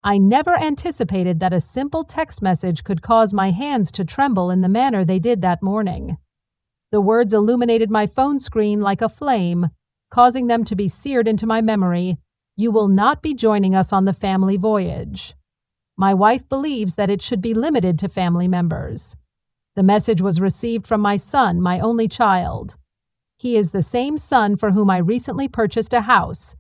I never anticipated that a simple text message could cause my hands to tremble in the manner they did that morning. The words illuminated my phone screen like a flame, causing them to be seared into my memory. "You will not be joining us on the family voyage. My wife believes that it should be limited to family members." The message was received from my son, my only child. He is the same son for whom I recently purchased a house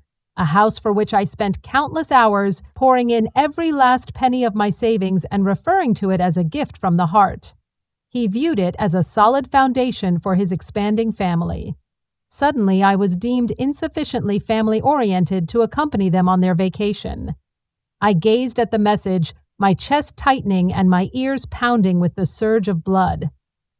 for which I spent countless hours pouring in every last penny of my savings and referring to it as a gift from the heart. He viewed it as a solid foundation for his expanding family. Suddenly, I was deemed insufficiently family-oriented to accompany them on their vacation. I gazed at the message, my chest tightening and my ears pounding with the surge of blood.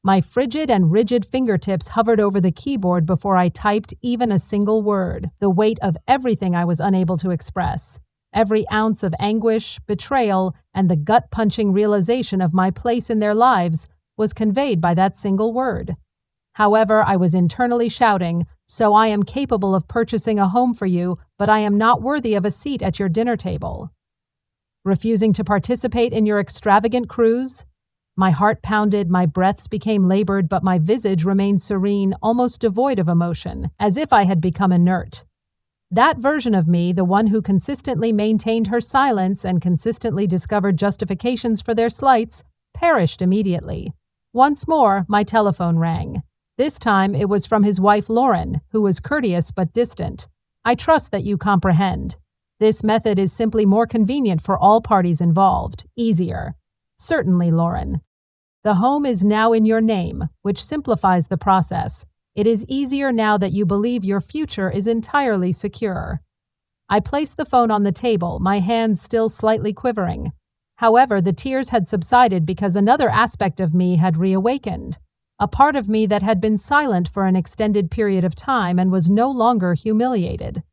My frigid and rigid fingertips hovered over the keyboard before I typed even a single word. The weight of everything I was unable to express, every ounce of anguish, betrayal, and the gut-punching realization of my place in their lives was conveyed by that single word. However, I was internally shouting, "So I am capable of purchasing a home for you, but I am not worthy of a seat at your dinner table. Refusing to participate in your extravagant cruise?" My heart pounded, my breaths became labored, but my visage remained serene, almost devoid of emotion, as if I had become inert. That version of me, the one who consistently maintained her silence and consistently discovered justifications for their slights, perished immediately. Once more, my telephone rang. This time, it was from his wife Lauren, who was courteous but distant. "I trust that you comprehend. This method is simply more convenient for all parties involved. Easier." "Certainly, Lauren. The home is now in your name, which simplifies the process. It is easier now that you believe your future is entirely secure." I placed the phone on the table, my hands still slightly quivering. However, the tears had subsided because another aspect of me had reawakened, a part of me that had been silent for an extended period of time and was no longer humiliated.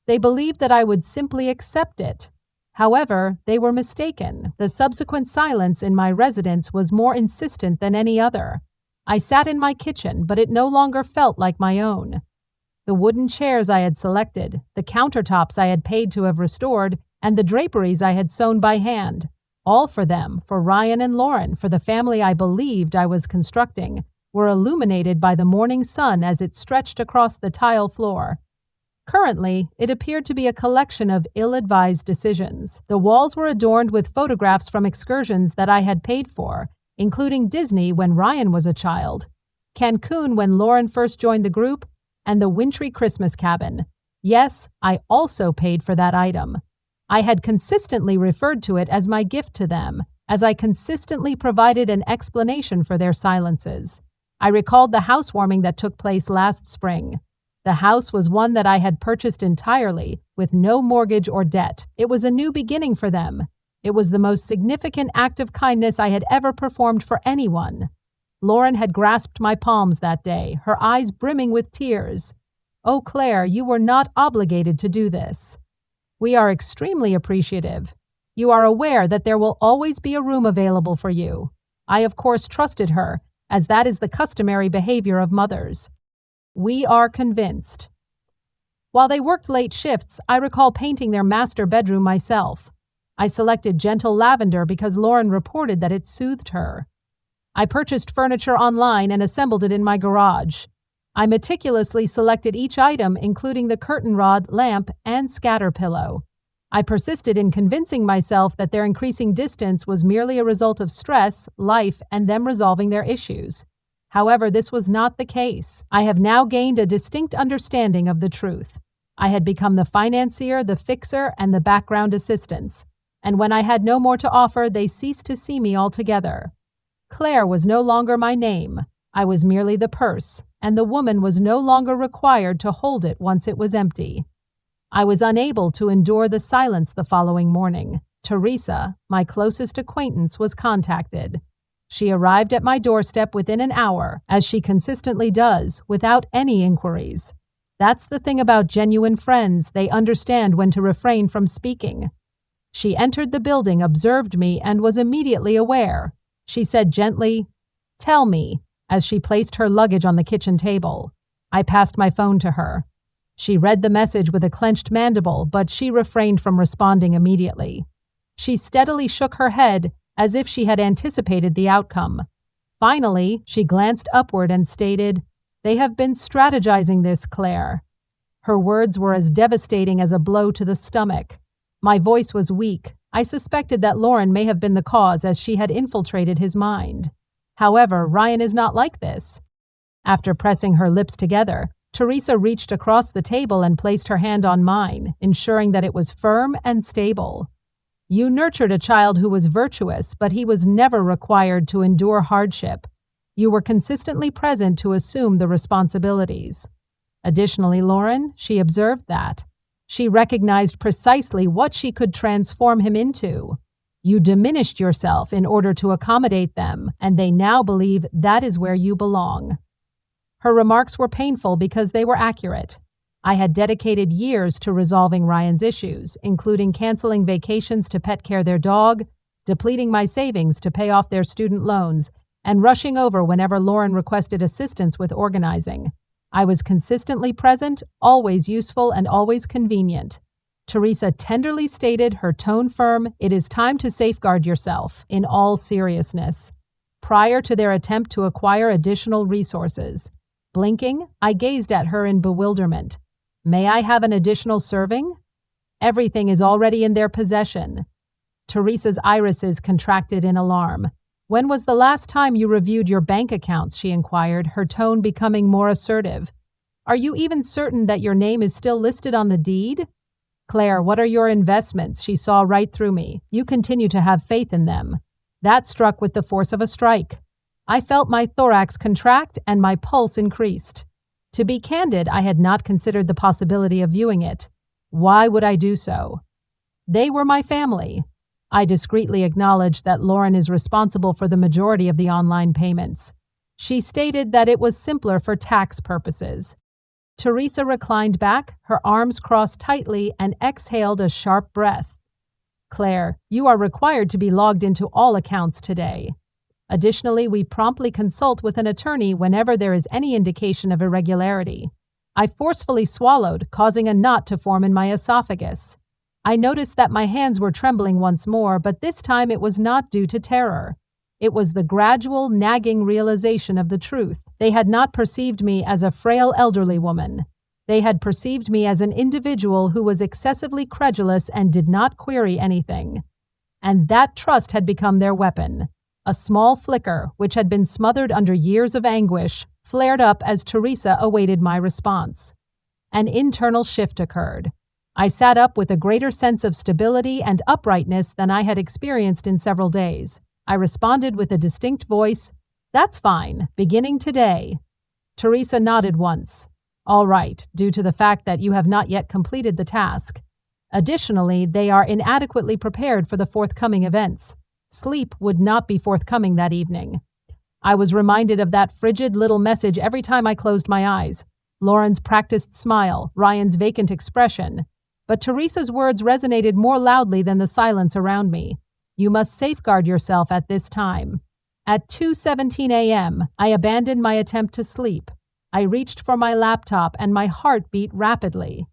They believed that I would simply accept it. However, they were mistaken. The subsequent silence in my residence was more insistent than any other. I sat in my kitchen, but it no longer felt like my own. The wooden chairs I had selected, the countertops I had paid to have restored, and the draperies I had sewn by hand, all for them, for Ryan and Lauren, for the family I believed I was constructing, were illuminated by the morning sun as it stretched across the tile floor. Currently, it appeared to be a collection of ill-advised decisions. The walls were adorned with photographs from excursions that I had paid for, including Disney when Ryan was a child, Cancun when Lauren first joined the group, and the wintry Christmas cabin. Yes, I also paid for that item. I had consistently referred to it as my gift to them, as I consistently provided an explanation for their silences. I recalled the housewarming that took place last spring. The house was one that I had purchased entirely, with no mortgage or debt. It was a new beginning for them. It was the most significant act of kindness I had ever performed for anyone. Lauren had grasped my palms that day, her eyes brimming with tears. "Oh, Claire, you were not obligated to do this. We are extremely appreciative. You are aware that there will always be a room available for you." I, of course, trusted her, as that is the customary behavior of mothers. "We are convinced." While they worked late shifts, I recall painting their master bedroom myself. I selected gentle lavender because Lauren reported that it soothed her. I purchased furniture online and assembled it in my garage. I meticulously selected each item, including the curtain rod, lamp, and scatter pillow. I persisted in convincing myself that their increasing distance was merely a result of stress, life, and them resolving their issues. However, this was not the case. I have now gained a distinct understanding of the truth. I had become the financier, the fixer, and the background assistance. And when I had no more to offer, they ceased to see me altogether. Claire was no longer my name. I was merely the purse, and the woman was no longer required to hold it once it was empty. I was unable to endure the silence the following morning. Teresa, my closest acquaintance, was contacted. She arrived at my doorstep within an hour, as she consistently does, without any inquiries. That's the thing about genuine friends, they understand when to refrain from speaking. She entered the building, observed me, and was immediately aware. She said gently, "Tell me," as she placed her luggage on the kitchen table. I passed my phone to her. She read the message with a clenched mandible, but she refrained from responding immediately. She steadily shook her head as if she had anticipated the outcome. Finally, she glanced upward and stated, "They have been strategizing this, Claire." Her words were as devastating as a blow to the stomach. My voice was weak. I suspected that Lauren may have been the cause as she had infiltrated his mind. However, Ryan is not like this. After pressing her lips together, Teresa reached across the table and placed her hand on mine, ensuring that it was firm and stable. "You nurtured a child who was virtuous, but he was never required to endure hardship. You were consistently present to assume the responsibilities." Additionally, Lauren, she observed that. She recognized precisely what she could transform him into. You diminished yourself in order to accommodate them, and they now believe that is where you belong. Her remarks were painful because they were accurate. I had dedicated years to resolving Ryan's issues, including canceling vacations to pet care their dog, depleting my savings to pay off their student loans, and rushing over whenever Lauren requested assistance with organizing. I was consistently present, always useful, and always convenient. Teresa tenderly stated, her tone firm, "It is time to safeguard yourself," in all seriousness, prior to their attempt to acquire additional resources. Blinking, I gazed at her in bewilderment. "May I have an additional serving?" "Everything is already in their possession." Teresa's irises contracted in alarm. "When was the last time you reviewed your bank accounts?" she inquired, her tone becoming more assertive. "Are you even certain that your name is still listed on the deed?" "Claire, what are your investments?" She saw right through me. "You continue to have faith in them." That struck with the force of a strike. I felt my thorax contract and my pulse increased. To be candid, I had not considered the possibility of viewing it. Why would I do so? They were my family. I discreetly acknowledged that Lauren is responsible for the majority of the online payments. She stated that it was simpler for tax purposes. Teresa reclined back, her arms crossed tightly, and exhaled a sharp breath. "Claire, you are required to be logged into all accounts today. Additionally, we promptly consult with an attorney whenever there is any indication of irregularity." I forcefully swallowed, causing a knot to form in my esophagus. I noticed that my hands were trembling once more, but this time it was not due to terror. It was the gradual, nagging realization of the truth. They had not perceived me as a frail elderly woman. They had perceived me as an individual who was excessively credulous and did not query anything. And that trust had become their weapon. A small flicker, which had been smothered under years of anguish, flared up as Teresa awaited my response. An internal shift occurred. I sat up with a greater sense of stability and uprightness than I had experienced in several days. I responded with a distinct voice, "That's fine, beginning today." Teresa nodded once. "All right, due to the fact that you have not yet completed the task. Additionally, they are inadequately prepared for the forthcoming events. Sleep would not be forthcoming that evening." I was reminded of that frigid little message every time I closed my eyes. Lauren's practiced smile, Ryan's vacant expression. But Teresa's words resonated more loudly than the silence around me. "You must safeguard yourself at this time." At 2:17 a.m., I abandoned my attempt to sleep. I reached for my laptop and my heart beat rapidly.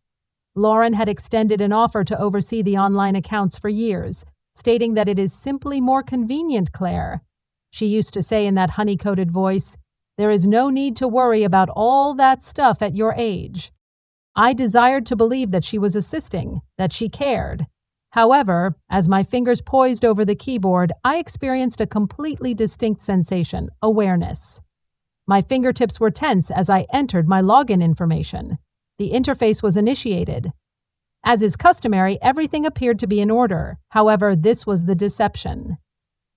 Lauren had extended an offer to oversee the online accounts for years, stating that it is simply more convenient, Claire. She used to say in that honey-coated voice, "There is no need to worry about all that stuff at your age." I desired to believe that she was assisting, that she cared. However, as my fingers poised over the keyboard, I experienced a completely distinct sensation, awareness. My fingertips were tense as I entered my login information. The interface was initiated. As is customary, everything appeared to be in order. However, this was the deception.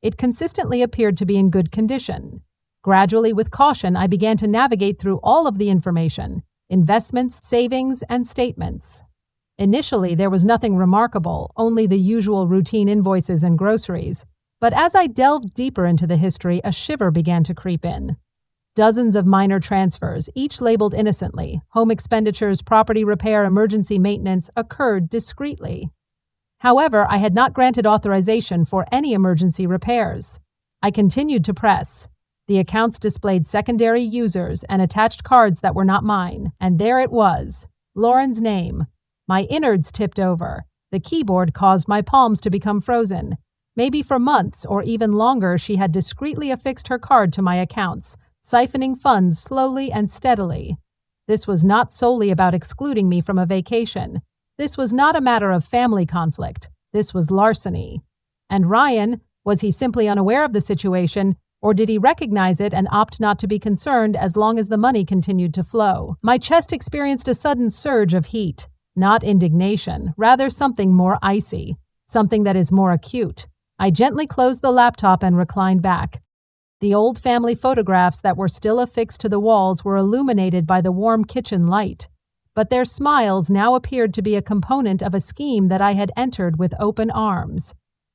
It consistently appeared to be in good condition. Gradually, with caution, I began to navigate through all of the information: investments, savings, and statements. Initially, there was nothing remarkable, only the usual routine invoices and groceries. But as I delved deeper into the history, a shiver began to creep in. Dozens of minor transfers, each labeled innocently, home expenditures, property repair, emergency maintenance, occurred discreetly. However, I had not granted authorization for any emergency repairs. I continued to press. The accounts displayed secondary users and attached cards that were not mine, and there it was, Lauren's name. My innards tipped over. The keyboard caused my palms to become frozen. Maybe for months or even longer, she had discreetly affixed her card to my accounts, siphoning funds slowly and steadily. This was not solely about excluding me from a vacation. This was not a matter of family conflict. This was larceny. And Ryan, was he simply unaware of the situation, or did he recognize it and opt not to be concerned as long as the money continued to flow? My chest experienced a sudden surge of heat, not indignation, rather something more icy, something that is more acute. I gently closed the laptop and reclined back. The old family photographs that were still affixed to the walls were illuminated by the warm kitchen light, but their smiles now appeared to be a component of a scheme that I had entered with open arms.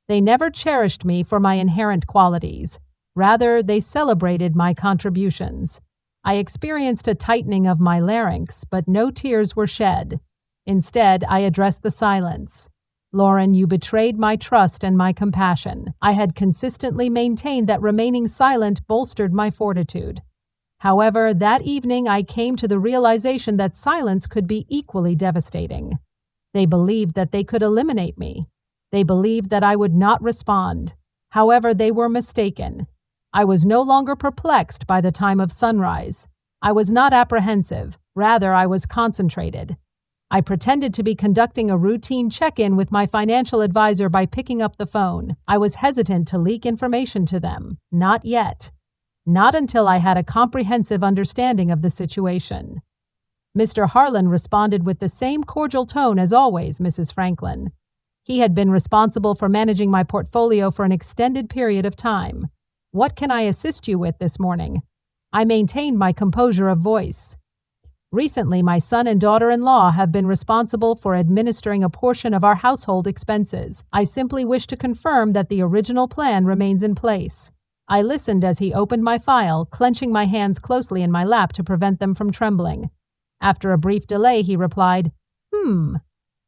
They never cherished me for my inherent qualities. Rather, they celebrated my contributions. I experienced a tightening of my larynx, but no tears were shed. Instead, I addressed the silence. Lauren, you betrayed my trust and my compassion. I had consistently maintained that remaining silent bolstered my fortitude. However, that evening I came to the realization that silence could be equally devastating. They believed that they could eliminate me. They believed that I would not respond. However, they were mistaken. I was no longer perplexed by the time of sunrise. I was not apprehensive. Rather, I was concentrated. I pretended to be conducting a routine check-in with my financial advisor by picking up the phone. I was hesitant to leak information to them. Not yet. Not until I had a comprehensive understanding of the situation. Mr. Harlan responded with the same cordial tone as always, Mrs. Franklin. He had been responsible for managing my portfolio for an extended period of time. What can I assist you with this morning? I maintained my composure of voice. Recently, my son and daughter-in-law have been responsible for administering a portion of our household expenses. I simply wish to confirm that the original plan remains in place. I listened as he opened my file, clenching my hands closely in my lap to prevent them from trembling. After a brief delay, he replied,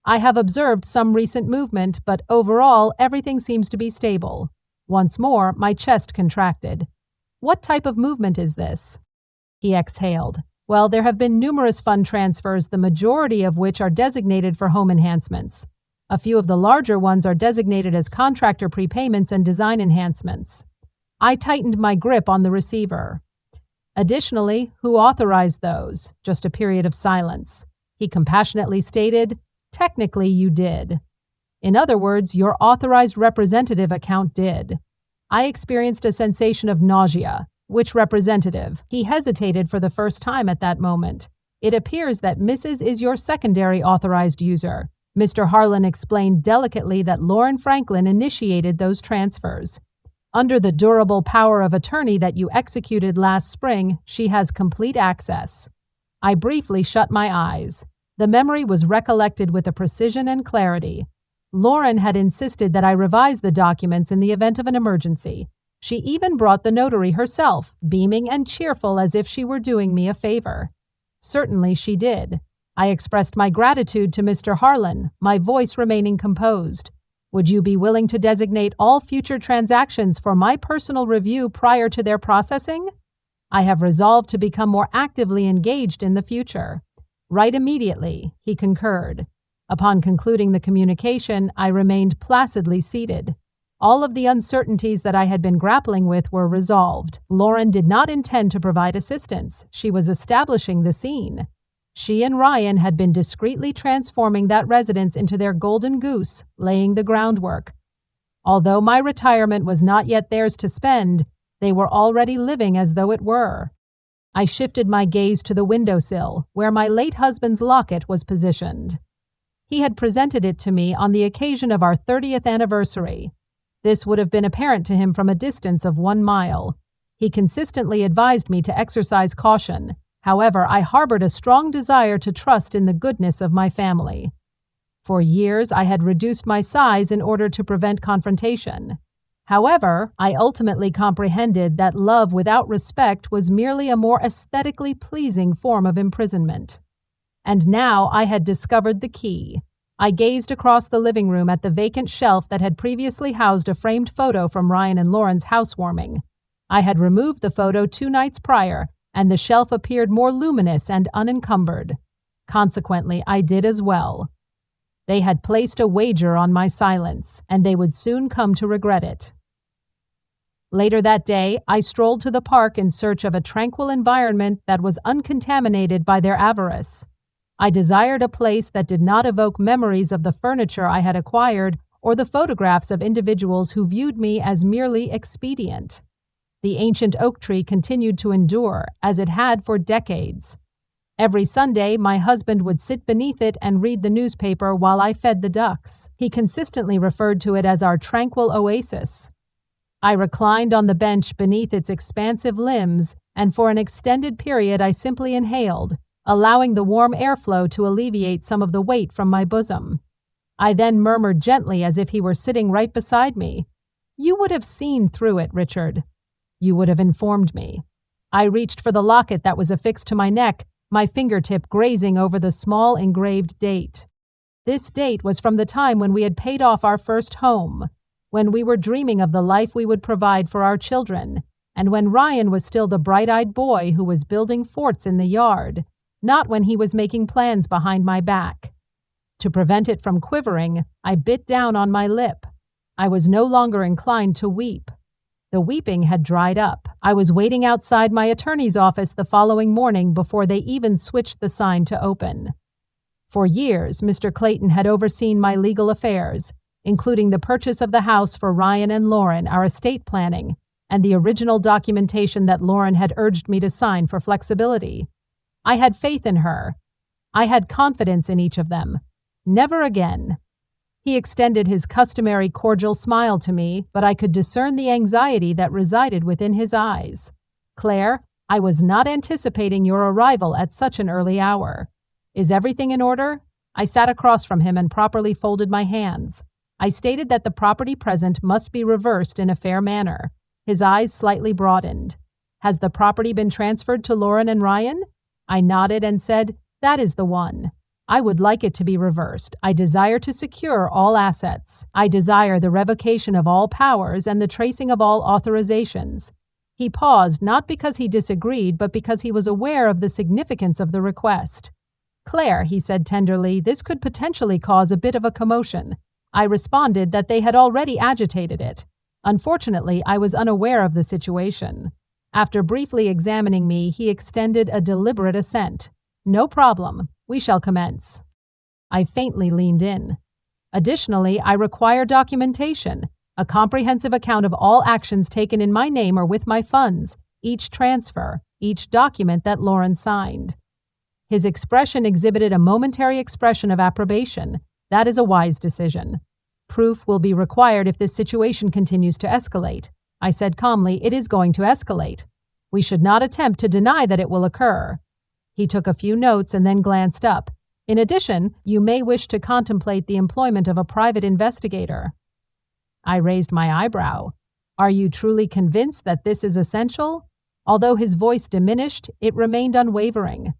I have observed some recent movement, but overall, everything seems to be stable. Once more, my chest contracted. What type of movement is this? He exhaled. Well, there have been numerous fund transfers, the majority of which are designated for home enhancements. A few of the larger ones are designated as contractor prepayments and design enhancements. I tightened my grip on the receiver. Additionally, who authorized those? Just a period of silence. He compassionately stated, technically you did. In other words, your authorized representative account did. I experienced a sensation of nausea. Which representative? He hesitated for the first time at that moment. It appears that Mrs. is your secondary authorized user. Mr. Harlan explained delicately that Lauren Franklin initiated those transfers. Under the durable power of attorney that you executed last spring, she has complete access. I briefly shut my eyes. The memory was recollected with a precision and clarity. Lauren had insisted that I revise the documents in the event of an emergency. She even brought the notary herself, beaming and cheerful as if she were doing me a favor. Certainly she did. I expressed my gratitude to Mr. Harlan, my voice remaining composed. Would you be willing to designate all future transactions for my personal review prior to their processing? I have resolved to become more actively engaged in the future. Right immediately, he concurred. Upon concluding the communication, I remained placidly seated. All of the uncertainties that I had been grappling with were resolved. Lauren did not intend to provide assistance. She was establishing the scene. She and Ryan had been discreetly transforming that residence into their golden goose, laying the groundwork. Although my retirement was not yet theirs to spend, they were already living as though it were. I shifted my gaze to the windowsill, where my late husband's locket was positioned. He had presented it to me on the occasion of our 30th anniversary. This would have been apparent to him from a distance of 1 mile. He consistently advised me to exercise caution. However, I harbored a strong desire to trust in the goodness of my family. For years, I had reduced my size in order to prevent confrontation. However, I ultimately comprehended that love without respect was merely a more aesthetically pleasing form of imprisonment. And now I had discovered the key. I gazed across the living room at the vacant shelf that had previously housed a framed photo from Ryan and Lauren's housewarming. I had removed the photo 2 nights prior, and the shelf appeared more luminous and unencumbered. Consequently, I did as well. They had placed a wager on my silence, and they would soon come to regret it. Later that day, I strolled to the park in search of a tranquil environment that was uncontaminated by their avarice. I desired a place that did not evoke memories of the furniture I had acquired or the photographs of individuals who viewed me as merely expedient. The ancient oak tree continued to endure, as it had for decades. Every Sunday, my husband would sit beneath it and read the newspaper while I fed the ducks. He consistently referred to it as our tranquil oasis. I reclined on the bench beneath its expansive limbs, and for an extended period I simply inhaled, allowing the warm airflow to alleviate some of the weight from my bosom. I then murmured gently as if he were sitting right beside me, "You would have seen through it, Richard. You would have informed me." I reached for the locket that was affixed to my neck, my fingertip grazing over the small engraved date. This date was from the time when we had paid off our first home, when we were dreaming of the life we would provide for our children, and when Ryan was still the bright-eyed boy who was building forts in the yard, not when he was making plans behind my back. To prevent it from quivering, I bit down on my lip. I was no longer inclined to weep. The weeping had dried up. I was waiting outside my attorney's office the following morning before they even switched the sign to open. For years, Mr. Clayton had overseen my legal affairs, including the purchase of the house for Ryan and Lauren, our estate planning, and the original documentation that Lauren had urged me to sign for flexibility. I had faith in her. I had confidence in each of them. Never again. He extended his customary cordial smile to me, but I could discern the anxiety that resided within his eyes. "Claire, I was not anticipating your arrival at such an early hour. Is everything in order?" I sat across from him and properly folded my hands. I stated that the property present must be reversed in a fair manner. His eyes slightly broadened. "Has the property been transferred to Lauren and Ryan?" I nodded and said, "That is the one. I would like it to be reversed. I desire to secure all assets. I desire the revocation of all powers and the tracing of all authorizations." He paused, not because he disagreed, but because he was aware of the significance of the request. "Claire," he said tenderly, "this could potentially cause a bit of a commotion." I responded that they had already agitated it. Unfortunately, I was unaware of the situation. After briefly examining me, he extended a deliberate assent. "No problem. We shall commence." I faintly leaned in. "Additionally, I require documentation, a comprehensive account of all actions taken in my name or with my funds, each transfer, each document that Lauren signed." His expression exhibited a momentary expression of approbation. "That is a wise decision. Proof will be required if this situation continues to escalate." I said calmly, "It is going to escalate. We should not attempt to deny that it will occur." He took a few notes and then glanced up. "In addition, you may wish to contemplate the employment of a private investigator." I raised my eyebrow. "Are you truly convinced that this is essential?" Although his voice diminished, it remained unwavering.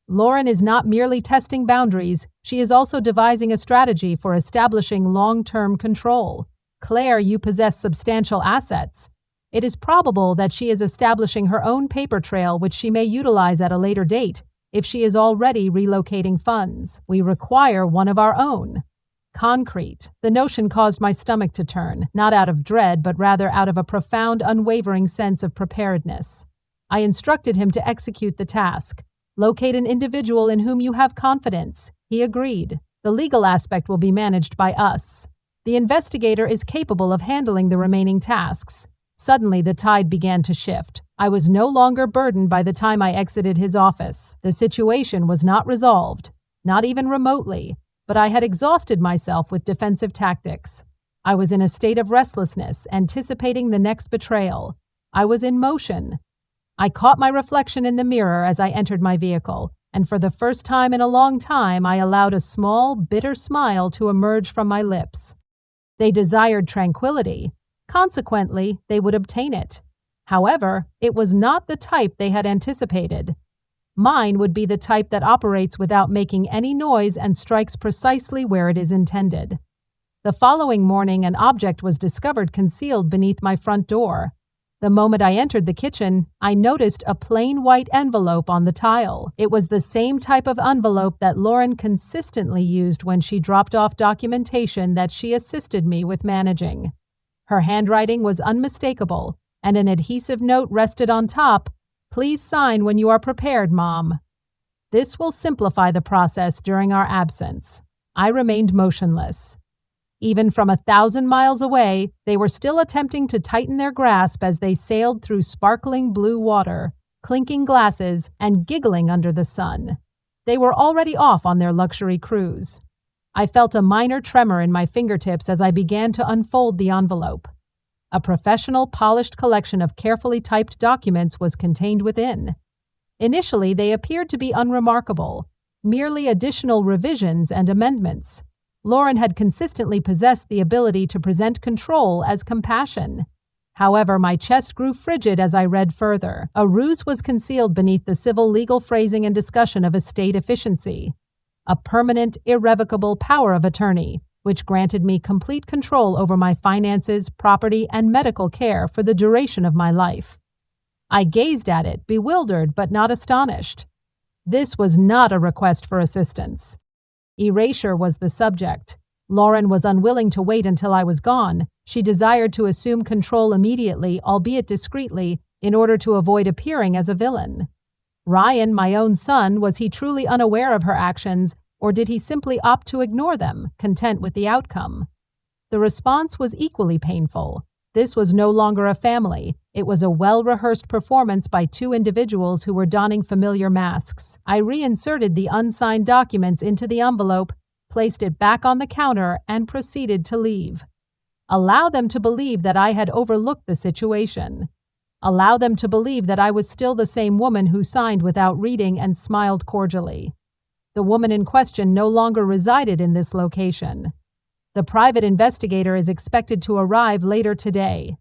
"Lauren is not merely testing boundaries, she is also devising a strategy for establishing long-term control. Claire, you possess substantial assets. It is probable that she is establishing her own paper trail which she may utilize at a later date if she is already relocating funds. We require one of our own. Concrete." The notion caused my stomach to turn, not out of dread, but rather out of a profound, unwavering sense of preparedness. I instructed him to execute the task. "Locate an individual in whom you have confidence." He agreed. "The legal aspect will be managed by us. The investigator is capable of handling the remaining tasks." Suddenly, the tide began to shift. I was no longer burdened by the time I exited his office. The situation was not resolved, not even remotely, but I had exhausted myself with defensive tactics. I was in a state of restlessness, anticipating the next betrayal. I was in motion. I caught my reflection in the mirror as I entered my vehicle, and for the first time in a long time I allowed a small, bitter smile to emerge from my lips. They desired tranquility. Consequently, they would obtain it. However, it was not the type they had anticipated. Mine would be the type that operates without making any noise and strikes precisely where it is intended. The following morning, an object was discovered concealed beneath my front door. The moment I entered the kitchen, I noticed a plain white envelope on the tile. It was the same type of envelope that Lauren consistently used when she dropped off documentation that she assisted me with managing. Her handwriting was unmistakable, and an adhesive note rested on top. "Please sign when you are prepared, Mom." This will simplify the process during our absence. I remained motionless. Even from 1,000 miles away, they were still attempting to tighten their grasp as they sailed through sparkling blue water, clinking glasses, and giggling under the sun. They were already off on their luxury cruise. I felt a minor tremor in my fingertips as I began to unfold the envelope. A professional, polished collection of carefully typed documents was contained within. Initially, they appeared to be unremarkable, merely additional revisions and amendments. Lauren had consistently possessed the ability to present control as compassion. However, my chest grew frigid as I read further. A ruse was concealed beneath the civil legal phrasing and discussion of estate efficiency. A permanent, irrevocable power of attorney, which granted me complete control over my finances, property, and medical care for the duration of my life. I gazed at it, bewildered but not astonished. This was not a request for assistance. Erasure was the subject. Lauren was unwilling to wait until I was gone. She desired to assume control immediately, albeit discreetly, in order to avoid appearing as a villain. Ryan, my own son, was he truly unaware of her actions, or did he simply opt to ignore them, content with the outcome? The response was equally painful. This was no longer a family. It was a well-rehearsed performance by two individuals who were donning familiar masks. I reinserted the unsigned documents into the envelope, placed it back on the counter, and proceeded to leave. Allow them to believe that I had overlooked the situation. Allow them to believe that I was still the same woman who signed without reading and smiled cordially. The woman in question no longer resided in this location. The private investigator is expected to arrive later today.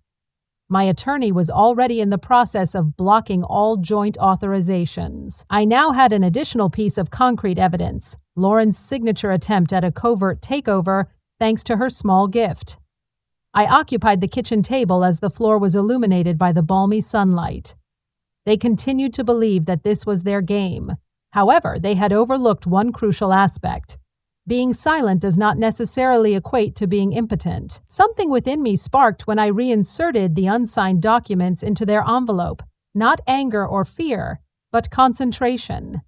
My attorney was already in the process of blocking all joint authorizations. I now had an additional piece of concrete evidence, Lauren's signature attempt at a covert takeover, thanks to her small gift. I occupied the kitchen table as the floor was illuminated by the balmy sunlight. They continued to believe that this was their game. However, they had overlooked one crucial aspect. Being silent does not necessarily equate to being impotent. Something within me sparked when I reinserted the unsigned documents into their envelope, not anger or fear, but concentration.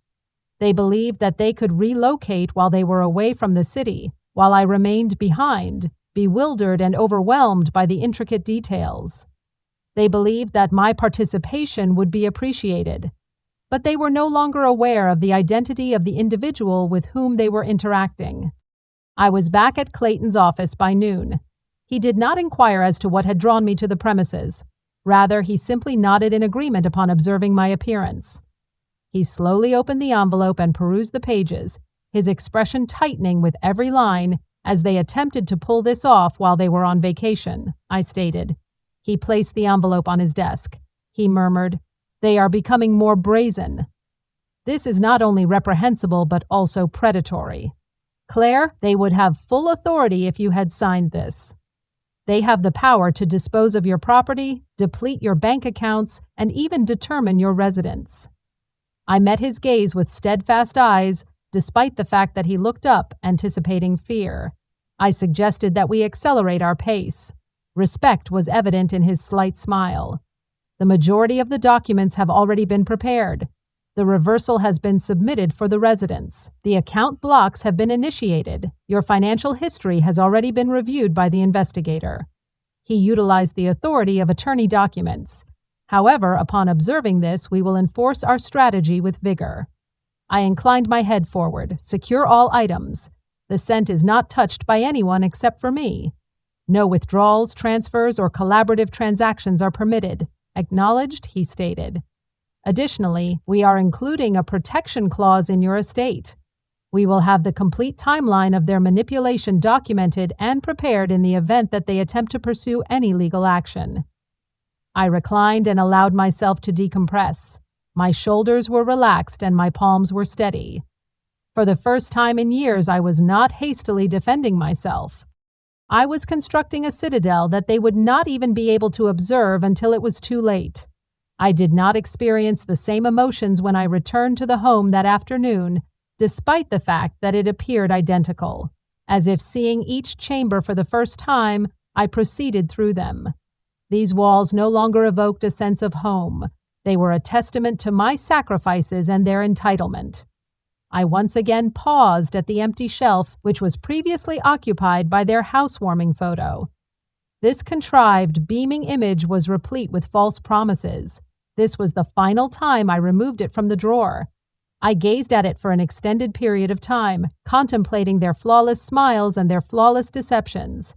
They believed that they could relocate while they were away from the city, while I remained behind, bewildered and overwhelmed by the intricate details. They believed that my participation would be appreciated, but they were no longer aware of the identity of the individual with whom they were interacting. I was back at Clayton's office by noon. He did not inquire as to what had drawn me to the premises. Rather, he simply nodded in agreement upon observing my appearance. He slowly opened the envelope and perused the pages, his expression tightening with every line. "As they attempted to pull this off while they were on vacation," I stated. He placed the envelope on his desk. He murmured, "They are becoming more brazen. This is not only reprehensible but also predatory. Claire, they would have full authority if you had signed this. They have the power to dispose of your property, deplete your bank accounts, and even determine your residence." I met his gaze with steadfast eyes, despite the fact that he looked up, anticipating fear. I suggested that we accelerate our pace. Respect was evident in his slight smile. "The majority of the documents have already been prepared. The reversal has been submitted for the residents. The account blocks have been initiated. Your financial history has already been reviewed by the investigator." He utilized the authority of attorney documents. However, upon observing this, we will enforce our strategy with vigor. I inclined my head forward. "Secure all items. The scent is not touched by anyone except for me. No withdrawals, transfers, or collaborative transactions are permitted." "Acknowledged," he stated. "Additionally, we are including a protection clause in your estate. We will have the complete timeline of their manipulation documented and prepared in the event that they attempt to pursue any legal action." I reclined and allowed myself to decompress. My shoulders were relaxed and my palms were steady. For the first time in years, I was not hastily defending myself. I was constructing a citadel that they would not even be able to observe until it was too late. I did not experience the same emotions when I returned to the home that afternoon, despite the fact that it appeared identical. As if seeing each chamber for the first time, I proceeded through them. These walls no longer evoked a sense of home. They were a testament to my sacrifices and their entitlement. I once again paused at the empty shelf which was previously occupied by their housewarming photo. This contrived, beaming image was replete with false promises. This was the final time I removed it from the drawer. I gazed at it for an extended period of time, contemplating their flawless smiles and their flawless deceptions.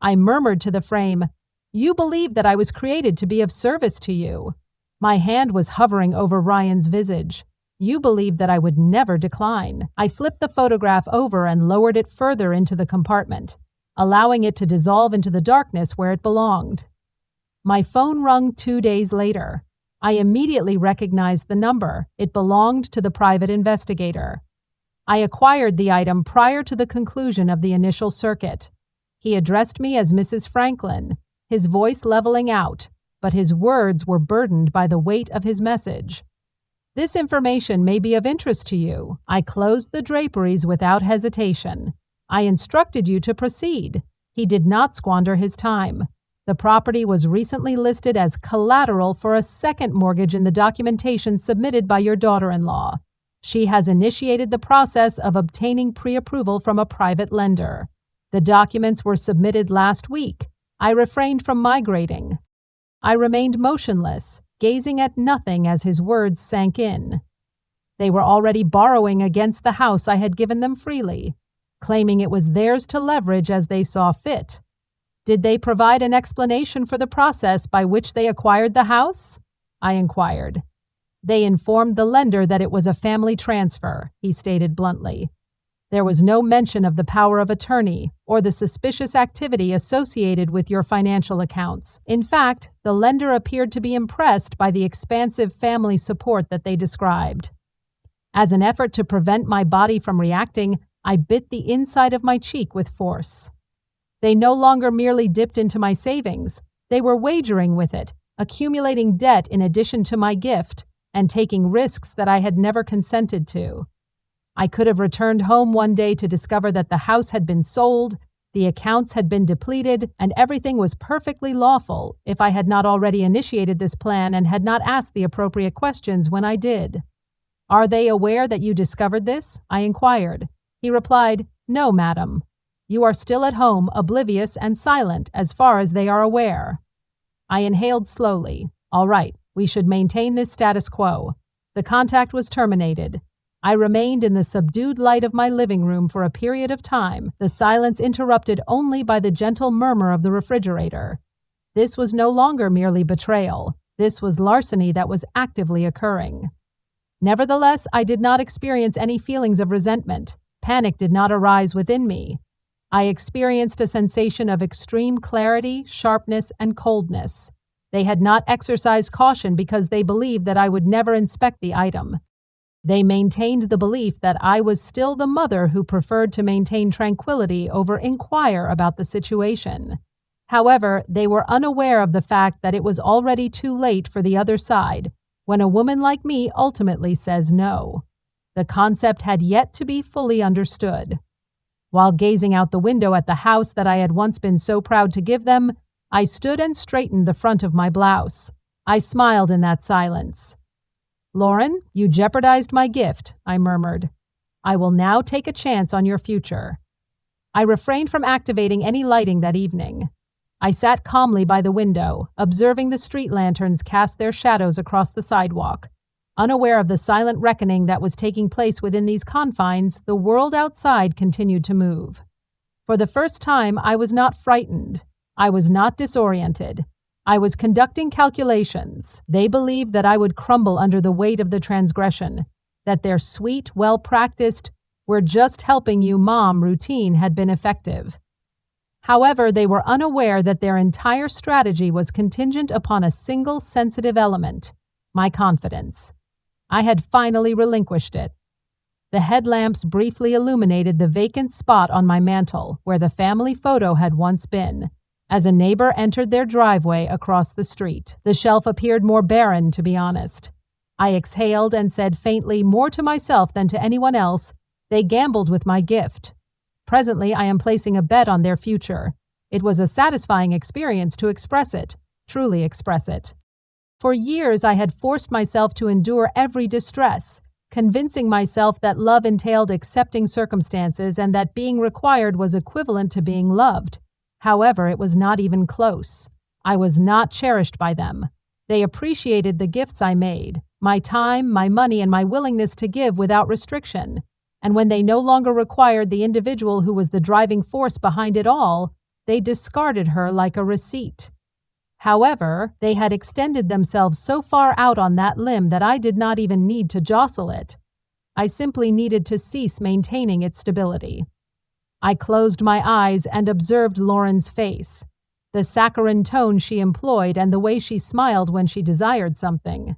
I murmured to the frame, "You believe that I was created to be of service to you." My hand was hovering over Ryan's visage. "You believe that I would never decline." I flipped the photograph over and lowered it further into the compartment, allowing it to dissolve into the darkness where it belonged. My phone rung 2 days later. I immediately recognized the number. It belonged to the private investigator. I acquired the item prior to the conclusion of the initial circuit. He addressed me as Mrs. Franklin, his voice leveling out, but his words were burdened by the weight of his message. "This information may be of interest to you." I closed the draperies without hesitation. I instructed you to proceed. He did not squander his time. The property was recently listed as collateral for a second mortgage in the documentation submitted by your daughter-in-law. She has initiated the process of obtaining pre-approval from a private lender. The documents were submitted last week. I refrained from migrating. I remained motionless, gazing at nothing as his words sank in. They were already borrowing against the house I had given them freely, claiming it was theirs to leverage as they saw fit. Did they provide an explanation for the process by which they acquired the house? I inquired. They informed the lender that it was a family transfer, he stated bluntly. There was no mention of the power of attorney or the suspicious activity associated with your financial accounts. In fact, the lender appeared to be impressed by the expansive family support that they described. As an effort to prevent my body from reacting, I bit the inside of my cheek with force. They no longer merely dipped into my savings. They were wagering with it, accumulating debt in addition to my gift, and taking risks that I had never consented to. I could have returned home one day to discover that the house had been sold, the accounts had been depleted, and everything was perfectly lawful if I had not already initiated this plan and had not asked the appropriate questions when I did. "Are they aware that you discovered this?" I inquired. He replied, "No, madam. You are still at home, oblivious and silent as far as they are aware." I inhaled slowly. All right, we should maintain this status quo. The contact was terminated. I remained in the subdued light of my living room for a period of time, the silence interrupted only by the gentle murmur of the refrigerator. This was no longer merely betrayal. This was larceny that was actively occurring. Nevertheless, I did not experience any feelings of resentment. Panic did not arise within me. I experienced a sensation of extreme clarity, sharpness, and coldness. They had not exercised caution because they believed that I would never inspect the item. They maintained the belief that I was still the mother who preferred to maintain tranquility over inquire about the situation. However, they were unaware of the fact that it was already too late for the other side when a woman like me ultimately says no. The concept had yet to be fully understood. While gazing out the window at the house that I had once been so proud to give them, I stood and straightened the front of my blouse. I smiled in that silence. "Lauren, you jeopardized my gift," I murmured. "I will now take a chance on your future." I refrained from activating any lighting that evening. I sat calmly by the window, observing the street lanterns cast their shadows across the sidewalk. Unaware of the silent reckoning that was taking place within these confines, the world outside continued to move. For the first time, I was not frightened. I was not disoriented. I was conducting calculations. They believed that I would crumble under the weight of the transgression, that their sweet, well-practiced, "we're just helping you, Mom" routine had been effective. However, they were unaware that their entire strategy was contingent upon a single sensitive element, my confidence. I had finally relinquished it. The headlamps briefly illuminated the vacant spot on my mantel where the family photo had once been. As a neighbor entered their driveway across the street, the shelf appeared more barren, to be honest. I exhaled and said faintly, more to myself than to anyone else, "They gambled with my gift. Presently, I am placing a bet on their future." It was a satisfying experience to express it, truly express it. For years, I had forced myself to endure every distress, convincing myself that love entailed accepting circumstances and that being required was equivalent to being loved. However, it was not even close. I was not cherished by them. They appreciated the gifts I made, my time, my money, and my willingness to give without restriction. And when they no longer required the individual who was the driving force behind it all, they discarded her like a receipt. However, they had extended themselves so far out on that limb that I did not even need to jostle it. I simply needed to cease maintaining its stability. I closed my eyes and observed Lauren's face, the saccharine tone she employed and the way she smiled when she desired something.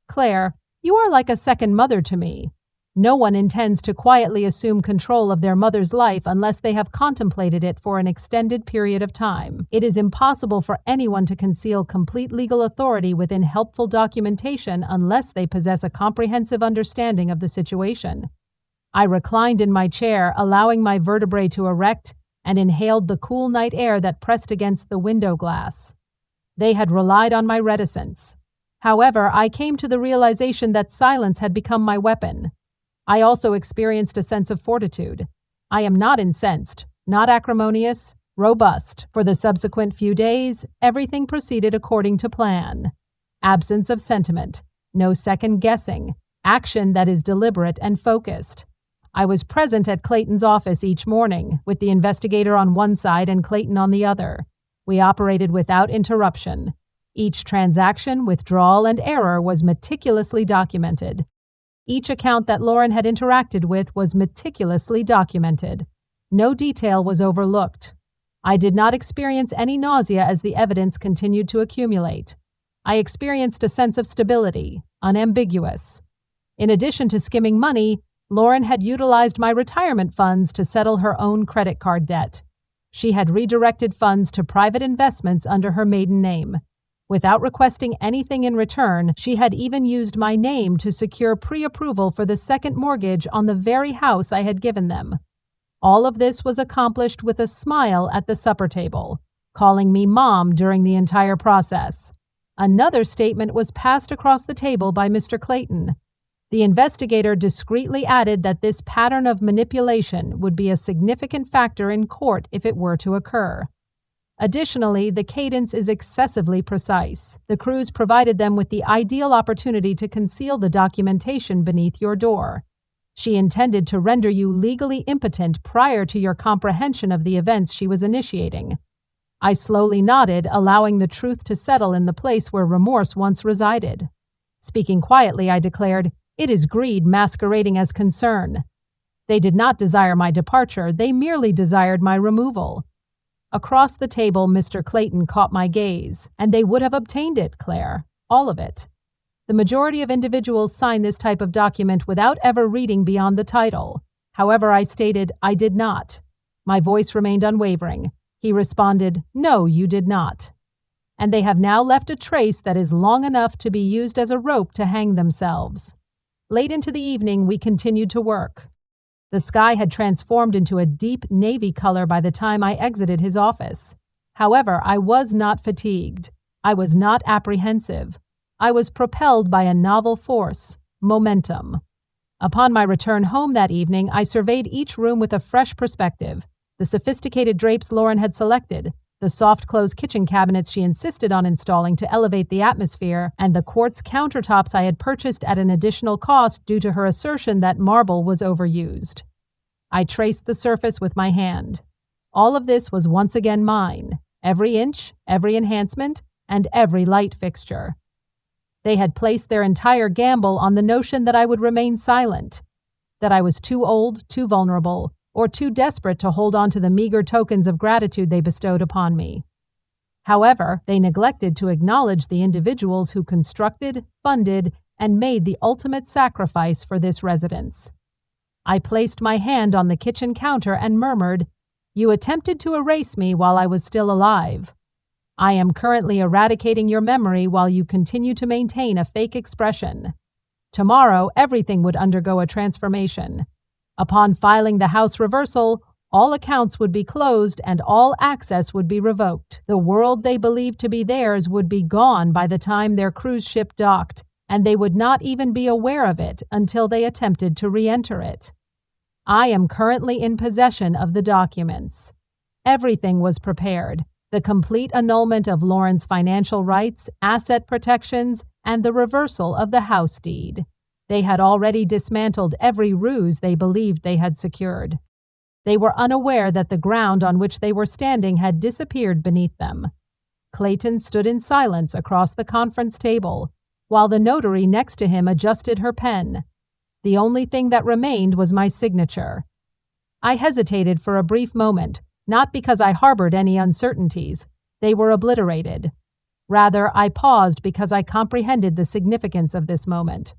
"Claire, you are like a second mother to me. No one intends to quietly assume control of their mother's life unless they have contemplated it for an extended period of time. It is impossible for anyone to conceal complete legal authority within helpful documentation unless they possess a comprehensive understanding of the situation." I reclined in my chair, allowing my vertebrae to erect, and inhaled the cool night air that pressed against the window glass. They had relied on my reticence. However, I came to the realization that silence had become my weapon. I also experienced a sense of fortitude. I am not incensed, not acrimonious, robust. For the subsequent few days, everything proceeded according to plan. Absence of sentiment, no second guessing, action that is deliberate and focused. I was present at Clayton's office each morning, with the investigator on one side and Clayton on the other. We operated without interruption. Each transaction, withdrawal, and error was meticulously documented. Each account that Lauren had interacted with was meticulously documented. No detail was overlooked. I did not experience any nausea as the evidence continued to accumulate. I experienced a sense of stability, unambiguous. In addition to skimming money, Lauren had utilized my retirement funds to settle her own credit card debt. She had redirected funds to private investments under her maiden name. Without requesting anything in return, she had even used my name to secure pre-approval for the second mortgage on the very house I had given them. All of this was accomplished with a smile at the supper table, calling me Mom during the entire process. Another statement was passed across the table by Mr. Clayton. The investigator discreetly added that this pattern of manipulation would be a significant factor in court if it were to occur. Additionally, the cadence is excessively precise. The Cruz provided them with the ideal opportunity to conceal the documentation beneath your door. She intended to render you legally impotent prior to your comprehension of the events she was initiating. I slowly nodded, allowing the truth to settle in the place where remorse once resided. Speaking quietly, I declared, "It is greed masquerading as concern. They did not desire my departure, they merely desired my removal." Across the table, Mr. Clayton caught my gaze, "And they would have obtained it, Claire. All of it. The majority of individuals sign this type of document without ever reading beyond the title. However, I stated, I did not." My voice remained unwavering. He responded, "No, you did not. And they have now left a trace that is long enough to be used as a rope to hang themselves." Late into the evening, we continued to work. The sky had transformed into a deep navy color by the time I exited his office. However, I was not fatigued. I was not apprehensive. I was propelled by a novel force, momentum. Upon my return home that evening, I surveyed each room with a fresh perspective. The sophisticated drapes Lauren had selected, the soft-close kitchen cabinets she insisted on installing to elevate the atmosphere, and the quartz countertops I had purchased at an additional cost due to her assertion that marble was overused. I traced the surface with my hand. All of this was once again mine, every inch, every enhancement, and every light fixture. They had placed their entire gamble on the notion that I would remain silent, that I was too old, too vulnerable, or too desperate to hold on to the meager tokens of gratitude they bestowed upon me. However, they neglected to acknowledge the individuals who constructed, funded, and made the ultimate sacrifice for this residence. I placed my hand on the kitchen counter and murmured, "You attempted to erase me while I was still alive. I am currently eradicating your memory while you continue to maintain a fake expression. Tomorrow, everything would undergo a transformation. Upon filing the house reversal, all accounts would be closed and all access would be revoked. The world they believed to be theirs would be gone by the time their cruise ship docked, and they would not even be aware of it until they attempted to re-enter it. I am currently in possession of the documents. Everything was prepared. The complete annulment of Lauren's financial rights, asset protections, and the reversal of the house deed. They had already dismantled every ruse they believed they had secured. They were unaware that the ground on which they were standing had disappeared beneath them. Clayton stood in silence across the conference table, while the notary next to him adjusted her pen. The only thing that remained was my signature. I hesitated for a brief moment, not because I harbored any uncertainties. They were obliterated. Rather, I paused because I comprehended the significance of this moment.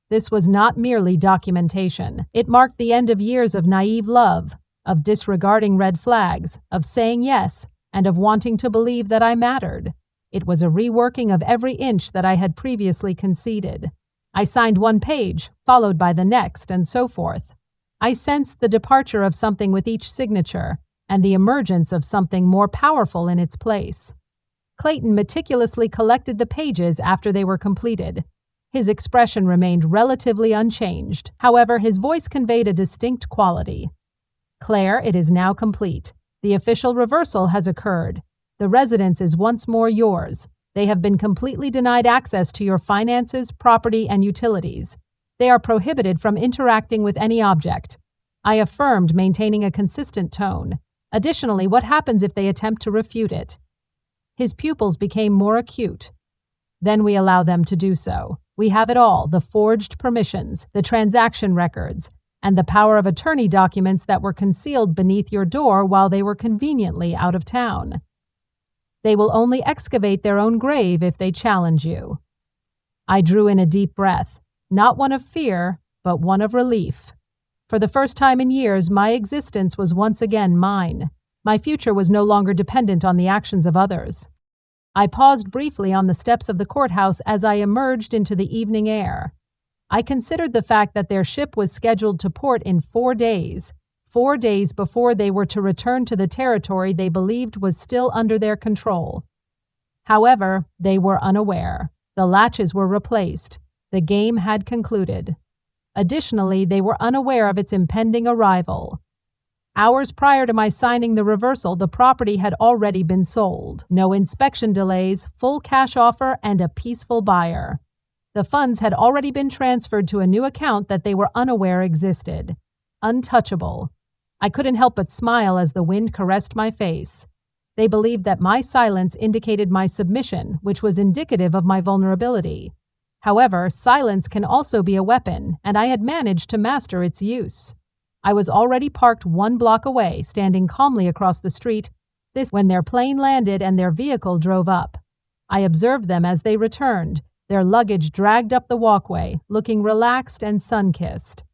This was not merely documentation. It marked the end of years of naive love, of disregarding red flags, of saying yes, and of wanting to believe that I mattered. It was a reworking of every inch that I had previously conceded. I signed one page, followed by the next, and so forth. I sensed the departure of something with each signature, and the emergence of something more powerful in its place. Clayton meticulously collected the pages after they were completed. His expression remained relatively unchanged. However, his voice conveyed a distinct quality. "Claire, it is now complete. The official reversal has occurred. The residence is once more yours. They have been completely denied access to your finances, property, and utilities. They are prohibited from interacting with any object." I affirmed, maintaining a consistent tone. "Additionally, what happens if they attempt to refute it?" His pupils became more acute. "Then we allow them to do so. We have it all, the forged permissions, the transaction records, and the power of attorney documents that were concealed beneath your door while they were conveniently out of town. They will only excavate their own grave if they challenge you." I drew in a deep breath, not one of fear, but one of relief. For the first time in years, my existence was once again mine. My future was no longer dependent on the actions of others. I paused briefly on the steps of the courthouse as I emerged into the evening air. I considered the fact that their ship was scheduled to port in 4 days, 4 days before they were to return to the territory they believed was still under their control. However, they were unaware. The latches were replaced. The game had concluded. Additionally, they were unaware of its impending arrival. Hours prior to my signing the reversal, the property had already been sold. No inspection delays, full cash offer, and a peaceful buyer. The funds had already been transferred to a new account that they were unaware existed. Untouchable. I couldn't help but smile as the wind caressed my face. They believed that my silence indicated my submission, which was indicative of my vulnerability. However, silence can also be a weapon, and I had managed to master its use. I was already parked 1 block away, standing calmly across the street, when their plane landed and their vehicle drove up. I observed them as they returned, their luggage dragged up the walkway, looking relaxed and sun-kissed.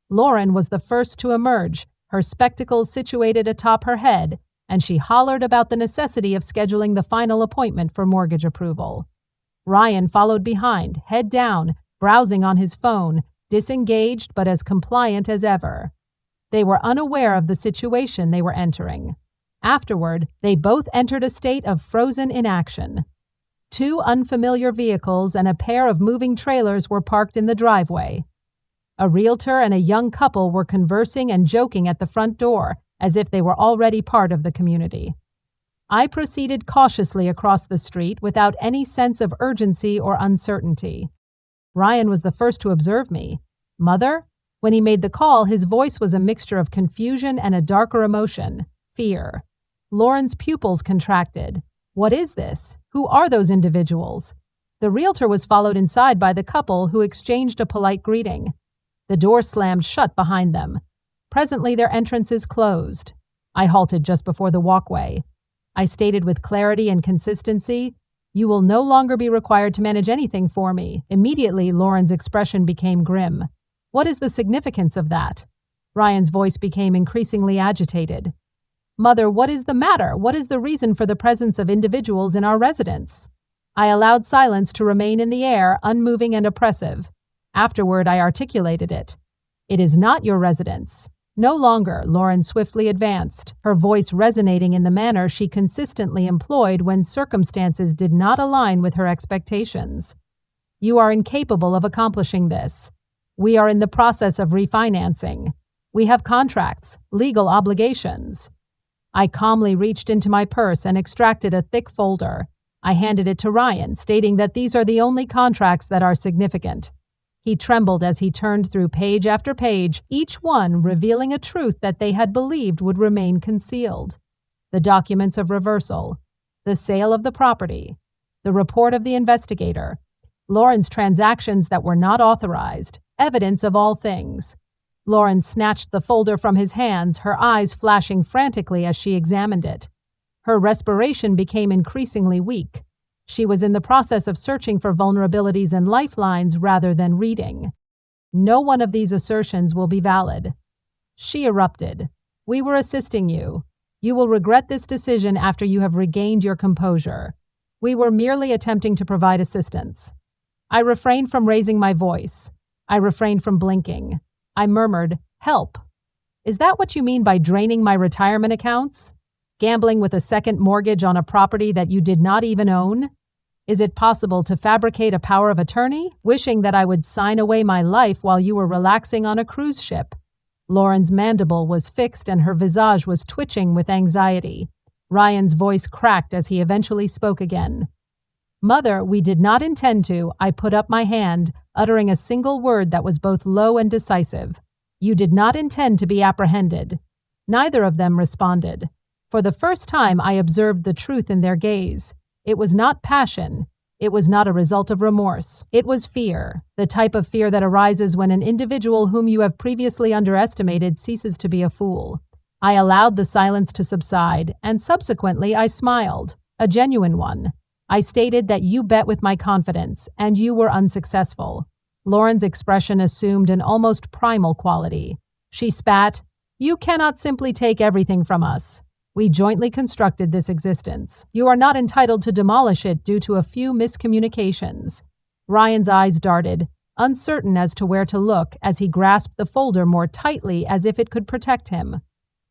Lauren was the first to emerge, her spectacles situated atop her head, and she hollered about the necessity of scheduling the final appointment for mortgage approval. Ryan followed behind, head down, browsing on his phone, disengaged but as compliant as ever. They were unaware of the situation they were entering. Afterward, they both entered a state of frozen inaction. 2 unfamiliar vehicles and a pair of moving trailers were parked in the driveway. A realtor and a young couple were conversing and joking at the front door, as if they were already part of the community. I proceeded cautiously across the street without any sense of urgency or uncertainty. Ryan was the first to observe me. "Mother?" When he made the call, his voice was a mixture of confusion and a darker emotion, fear. Lauren's pupils contracted. What is this? Who are those individuals? The realtor was followed inside by the couple, who exchanged a polite greeting. The door slammed shut behind them. Presently their entrances closed. I halted just before the walkway. I stated with clarity and consistency, "You will no longer be required to manage anything for me." Immediately, Lauren's expression became grim. "What is the significance of that?" Ryan's voice became increasingly agitated. Mother, what is the matter? What is the reason for the presence of individuals in our residence? I allowed silence to remain in the air, unmoving and oppressive. Afterward, I articulated it. It is not your residence. No longer, Lauren swiftly advanced, her voice resonating in the manner she consistently employed when circumstances did not align with her expectations. You are incapable of accomplishing this. We are in the process of refinancing. We have contracts, legal obligations. I calmly reached into my purse and extracted a thick folder. I handed it to Ryan, stating that these are the only contracts that are significant. He trembled as he turned through page after page, each one revealing a truth that they had believed would remain concealed. The documents of reversal, the sale of the property, the report of the investigator, Lauren's transactions that were not authorized, evidence of all things. Lauren snatched the folder from his hands, her eyes flashing frantically as she examined it. Her respiration became increasingly weak. She was in the process of searching for vulnerabilities and lifelines rather than reading. No one of these assertions will be valid. She erupted. We were assisting you. You will regret this decision after you have regained your composure. We were merely attempting to provide assistance. I refrained from raising my voice. I refrained from blinking. I murmured, "Help. Is that what you mean by draining my retirement accounts? Gambling with a second mortgage on a property that you did not even own? Is it possible to fabricate a power of attorney, wishing that I would sign away my life while you were relaxing on a cruise ship?" Lauren's mandible was fixed and her visage was twitching with anxiety. Ryan's voice cracked as he eventually spoke again. "Mother, we did not intend to." I put up my hand, uttering a single word that was both low and decisive. "You did not intend to be apprehended." Neither of them responded. For the first time, I observed the truth in their gaze. It was not passion. It was not a result of remorse. It was fear, the type of fear that arises when an individual whom you have previously underestimated ceases to be a fool. I allowed the silence to subside, and subsequently I smiled, a genuine one. I stated that you bet with my confidence, and you were unsuccessful. Lauren's expression assumed an almost primal quality. She spat, "You cannot simply take everything from us. We jointly constructed this existence. You are not entitled to demolish it due to a few miscommunications." Ryan's eyes darted, uncertain as to where to look as he grasped the folder more tightly as if it could protect him.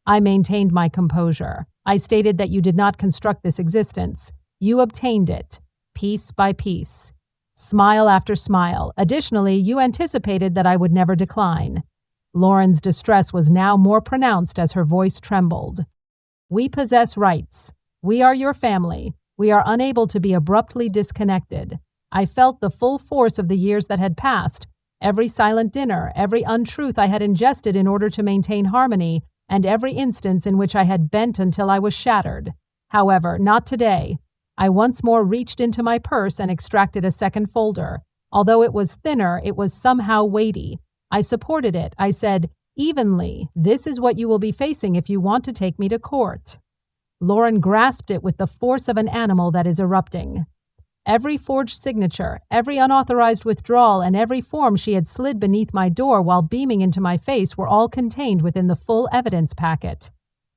I maintained my composure. I stated that you did not construct this existence. You obtained it, piece by piece. Smile after smile. Additionally, you anticipated that I would never decline. Lauren's distress was now more pronounced as her voice trembled. "We possess rights. We are your family. We are unable to be abruptly disconnected." I felt the full force of the years that had passed, every silent dinner, every untruth I had ingested in order to maintain harmony, and every instance in which I had bent until I was shattered. However, not today. I once more reached into my purse and extracted a second folder. Although it was thinner, it was somehow weighty. I supported it. I said, "Evenly, this is what you will be facing if you want to take me to court." Lauren grasped it with the force of an animal that is erupting. Every forged signature, every unauthorized withdrawal, and every form she had slid beneath my door while beaming into my face were all contained within the full evidence packet.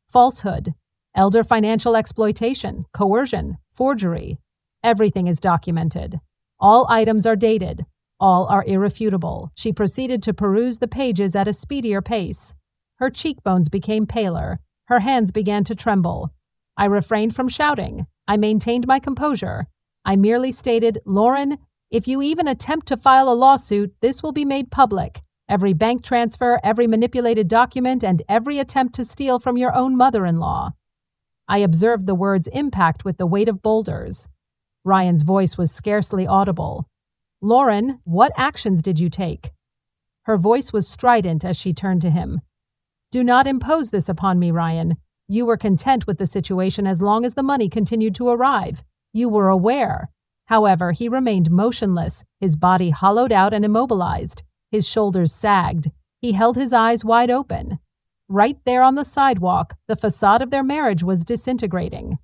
Falsehood, elder financial exploitation, coercion, forgery. Everything is documented. All items are dated. All are irrefutable. She proceeded to peruse the pages at a speedier pace. Her cheekbones became paler. Her hands began to tremble. I refrained from shouting. I maintained my composure. I merely stated, "Lauren, if you even attempt to file a lawsuit, this will be made public. Every bank transfer, every manipulated document, and every attempt to steal from your own mother-in-law." I observed the words impact with the weight of boulders. Ryan's voice was scarcely audible. "Lauren, what actions did you take?" Her voice was strident as she turned to him. "Do not impose this upon me, Ryan. You were content with the situation as long as the money continued to arrive. You were aware." However, he remained motionless, his body hollowed out and immobilized. His shoulders sagged. He held his eyes wide open. Right there on the sidewalk, the facade of their marriage was disintegrating.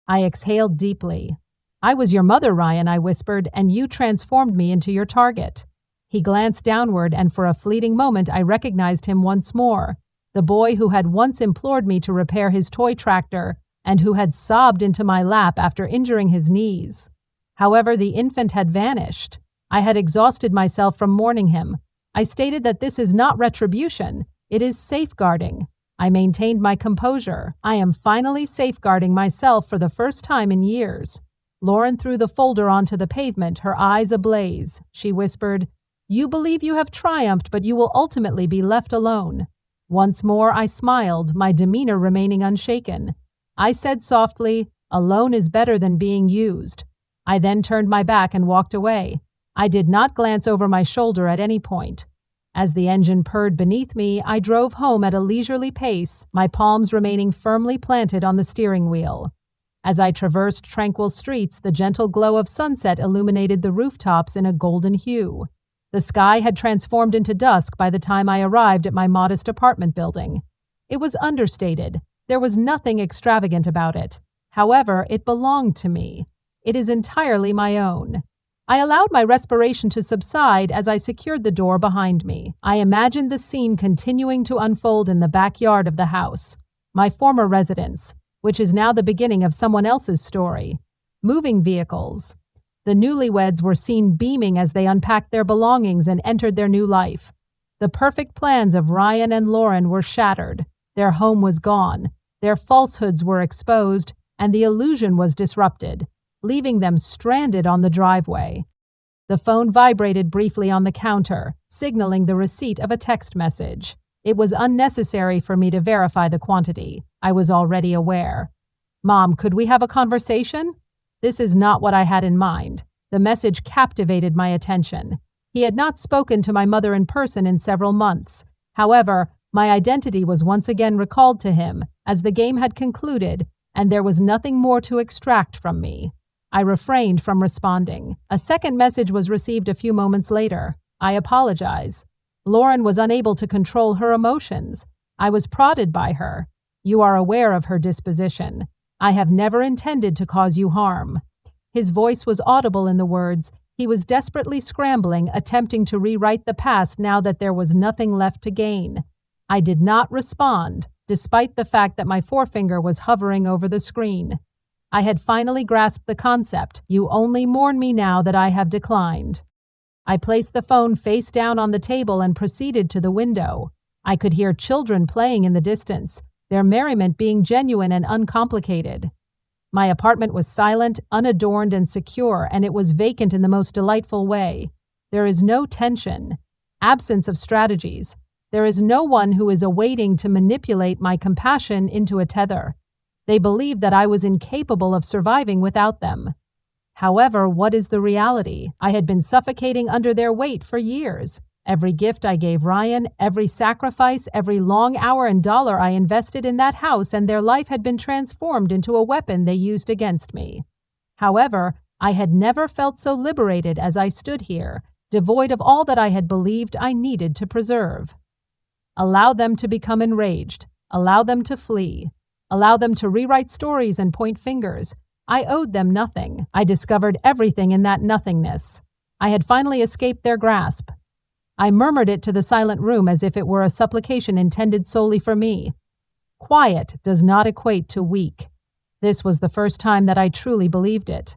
I exhaled deeply. "I was your mother, Ryan," I whispered, "and you transformed me into your target." He glanced downward, and for a fleeting moment I recognized him once more. The boy who had once implored me to repair his toy tractor and who had sobbed into my lap after injuring his knees. However, the infant had vanished. I had exhausted myself from mourning him. I stated that this is not retribution, it is safeguarding. I maintained my composure. I am finally safeguarding myself for the first time in years. Lauren threw the folder onto the pavement, her eyes ablaze. She whispered, "You believe you have triumphed, but you will ultimately be left alone." Once more I smiled, my demeanor remaining unshaken. I said softly, "Alone is better than being used." I then turned my back and walked away. I did not glance over my shoulder at any point. As the engine purred beneath me, I drove home at a leisurely pace, my palms remaining firmly planted on the steering wheel. As I traversed tranquil streets, the gentle glow of sunset illuminated the rooftops in a golden hue. The sky had transformed into dusk by the time I arrived at my modest apartment building. It was understated. There was nothing extravagant about it. However, it belonged to me. It is entirely my own. I allowed my respiration to subside as I secured the door behind me. I imagined the scene continuing to unfold in the backyard of the house, my former residence, which is now the beginning of someone else's story. Moving vehicles. The newlyweds were seen beaming as they unpacked their belongings and entered their new life. The perfect plans of Ryan and Lauren were shattered. Their home was gone. Their falsehoods were exposed, and the illusion was disrupted, leaving them stranded on the driveway. The phone vibrated briefly on the counter, signaling the receipt of a text message. It was unnecessary for me to verify the quantity. I was already aware. "Mom, could we have a conversation?" This is not what I had in mind. The message captivated my attention. He had not spoken to my mother in person in several months. However, my identity was once again recalled to him, as the game had concluded, and there was nothing more to extract from me. I refrained from responding. A second message was received a few moments later. "I apologize." Lauren was unable to control her emotions. I was prodded by her. "You are aware of her disposition. I have never intended to cause you harm." His voice was audible in the words. He was desperately scrambling, attempting to rewrite the past now that there was nothing left to gain. I did not respond, despite the fact that my forefinger was hovering over the screen. I had finally grasped the concept. You only mourn me now that I have declined. I placed the phone face down on the table and proceeded to the window. I could hear children playing in the distance, their merriment being genuine and uncomplicated. My apartment was silent, unadorned, and secure, and it was vacant in the most delightful way. There is no tension, absence of strategies. There is no one who is awaiting to manipulate my compassion into a tether. They believed that I was incapable of surviving without them. However, what is the reality? I had been suffocating under their weight for years. Every gift I gave Ryan, every sacrifice, every long hour and dollar I invested in that house and their life had been transformed into a weapon they used against me. However, I had never felt so liberated as I stood here, devoid of all that I had believed I needed to preserve. Allow them to become enraged. Allow them to flee. Allow them to rewrite stories and point fingers. I owed them nothing. I discovered everything in that nothingness. I had finally escaped their grasp. I murmured it to the silent room as if it were a supplication intended solely for me. Quiet does not equate to weak. This was the first time that I truly believed it.